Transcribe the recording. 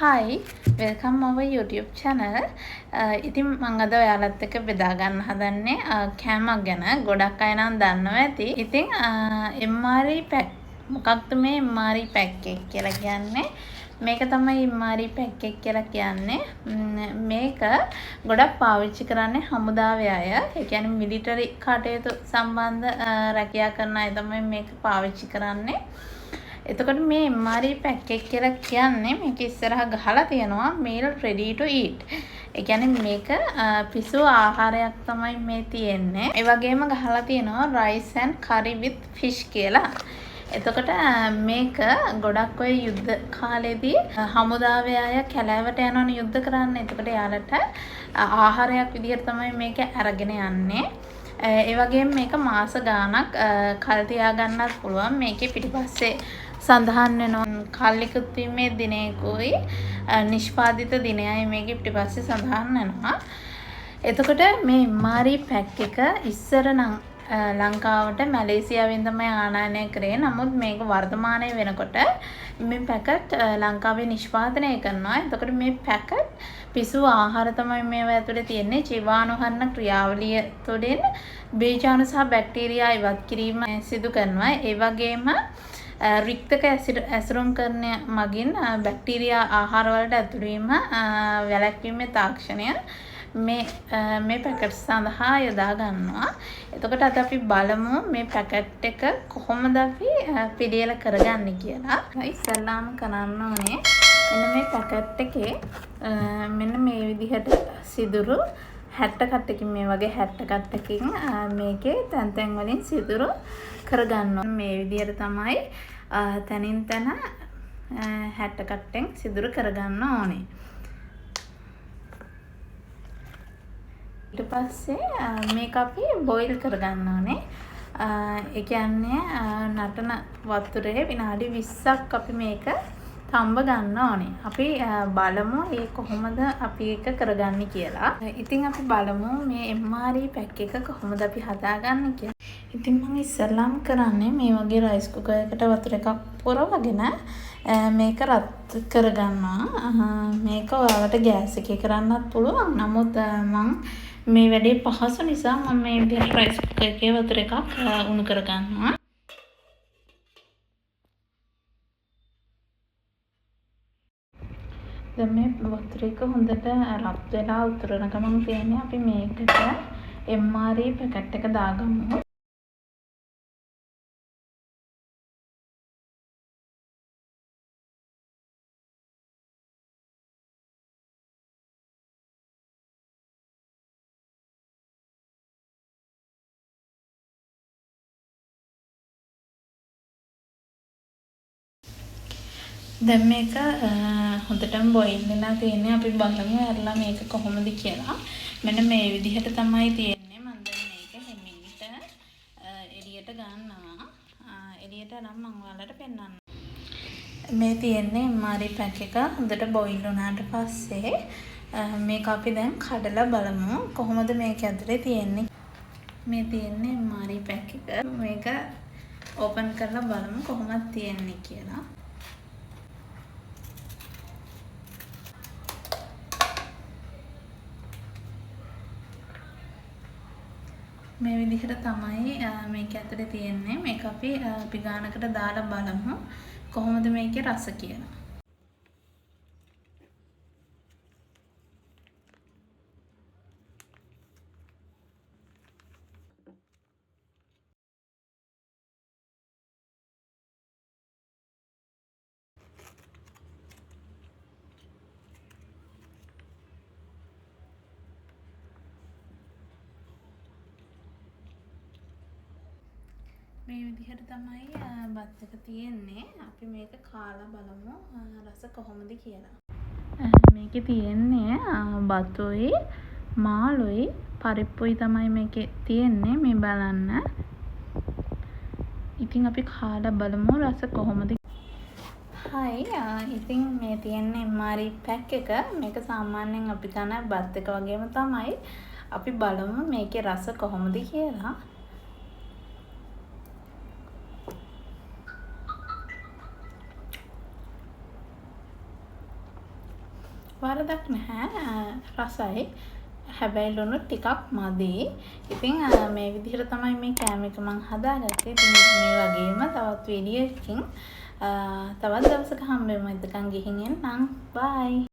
Hi, welcome our YouTube channel. ඉතින් මම අද ඔයාලත් එක්ක බෙදා ගන්න හදන්නේ කෑමක් ගැන. ගොඩක් අය නම් දන්නවා ඇති. ඉතින් MRE pack මොකක්ද මේ MRE pack එක කියලා කියන්නේ? මේක තමයි MRE pack එක කියලා කියන්නේ. මේක ගොඩක් පාවිච්චි කරන්නේ හමුදාවේ අය. ඒ කියන්නේ මිලිටරි කටයුතු සම්බන්ධ රැකියා කරන අය තමයි මේක පාවිච්චි කරන්නේ. එතකොට මේ MRE pack එක කියලා කියන්නේ මේක ඉස්සරහා ගහලා තියෙනවා meal ready to eat. ඒ කියන්නේ මේක පිසු ආහාරයක් තමයි මේ තියෙන්නේ. ඒ වගේම ගහලා තියෙනවා rice and curry with fish කියලා. එතකොට මේක ගොඩක් ඔය යුද්ධ කාලෙදී හමුදාවේ අය කැලෑවට යනවනේ යුද්ධ කරන්න. එතකොට යාලට ආහාරයක් විදිහට තමයි මේක අරගෙන යන්නේ. ඒ වගේම මේක මාස ගාණක් කල් තියා ගන්නත් පුළුවන්. මේකේ පිටිපස්සේ සඳහන් වෙනවා කල්ලිකුත් වීමේ දිනයකුයි නිෂ්පාදිත දිනයයි මේකේ පිටිපස්සේ සඳහන් වෙනවා. එතකොට මේ MRE pack එක ඉස්සර නම් ලංකාවට මැලේසියාවෙන් තමයි ආනයනය කරේ. නමුත් මේක වර්තමානයේ වෙනකොට මේ පැකට් ලංකාවේ නිෂ්පාදනය කරනවා. එතකොට මේ පැකට් පිසු ආහාර තමයි මේවා ඇතුලේ තියෙන්නේ. ජීවාණුහරණ ක්‍රියාවලිය තුළින් බීජාණු සහ බැක්ටීරියා ඉවත් කිරීම සිදු කරනවා. ඒ වගේම රික්තක ඇසුරුම් කරන මගින් බැක්ටීරියා ආහාර වලට ඇතුළු වීම වැළැක්වීමේ තාක්ෂණය මේ පැකට් සඳහා යොදා ගන්නවා. එතකොට අද අපි බලමු මේ පැකට් එක කොහොමද අපි පිළියෙල කරගන්නේ කියලා. ඉස්සල්ලාම කරන්න ඕනේ මෙන්න මේ පැකට් එකේ මෙන්න මේ විදිහට සිදුරු 60 කට්ටකින් මේ වගේ 60 කට්ටකින් මේකේ තැන් තැන් වලින් සිදුරු කරගන්නවා. මේ විදිහට තමයි තනින් තන 60 කට්ටෙන් සිදුරු කරගන්න ඕනේ. ඊට පස්සේ මේක අපි බොයිල් කරගන්න ඕනේ. ඒ කියන්නේ නටන වතුරේ විනාඩි 20ක් අපි මේක තම්බ ගන්න ඕනේ. අපි බලමු ඒ කොහොමද අපි ඒක කරගන්නේ කියලා. ඉතින් අපි බලමු මේ MRE pack එක කොහොමද අපි හදාගන්නේ කියලා. ඉතින් මම ඉස්සෙල්ලාම කරන්නේ මේ වගේ රයිස් කුකර් එකට වතුර එකක් පුරවගෙන මේක රත් කරගන්නවා. මේක ඔයාලට ගෑස් එකේ කරන්නත් පුළුවන්. නමුත් මම මේ වැඩේ පහසු නිසා මම මේ විදිහට රයිස් කුකර් එකේ වතුර එකක් උණු කරගන්නවා. දැන් මේ වතුර එක හොඳට රත් වෙලා උතුරන ගමන් තියෙන්නේ අපි මේකට MRE පැකට් එක දාගමු. දැන් මේක හොඳටම බොයිල් වෙලා තියෙන්නේ. අපි බලමු ඇරලා මේක කොහොමද කියලා. මෙන්න මේ විදිහට තමයි තියෙන්නේ. මම දැන් මේක හිමින්ට එළියට ගන්නවා. එළියට නම් මම ඔයාලට පෙන්නන්නම්. මේ තියෙන්නේ MRE pack එක හොඳට බොයිල් වුණාට පස්සේ මේක අපි දැන් කඩලා බලමු කොහොමද මේක ඇතුලේ තියෙන්නේ. මේ තියෙන්නේ MRE pack එක. මේක ඕපන් කරලා බලමු කොහොමද තියෙන්නේ කියලා. මේ විදිහට තමයි මේක ඇතුලේ තියෙන්නේ. මේක අපි පිගානකට දාලා බලමු කොහොමද මේකේ රස කියලා. මේ විදිහට තමයි බත් එක තියෙන්නේ. අපි මේක කාලා බලමු රස කොහොමද කියලා. මේකේ තියෙන්නේ බතුයි මාළුයි පරිප්පුයි තමයි මේකේ තියෙන්නේ. මේ බලන්න. ඉතින් අපි කාලා බලමු රස කොහොමද. හයි ඉතින් මේ තියෙන්නේ MRE pack එක. මේක සාමාන්‍යයෙන් අපි කන බත් එක වගේම තමයි. අපි බලමු මේකේ රස කොහොමද කියලා. වරදක් නැහැ. රසයි. හැබැයි ලුණු ටිකක් මදි. ඉතින් මේ විදිහට තමයි මේ කෑම එක මම හදාගත්තේ. ඉතින් මේ වගේම තවත් වීඩියෝ එකකින් තවත් දවසක හම්බෙමු. එතකන් ගිහින් එන්නම්. බයි.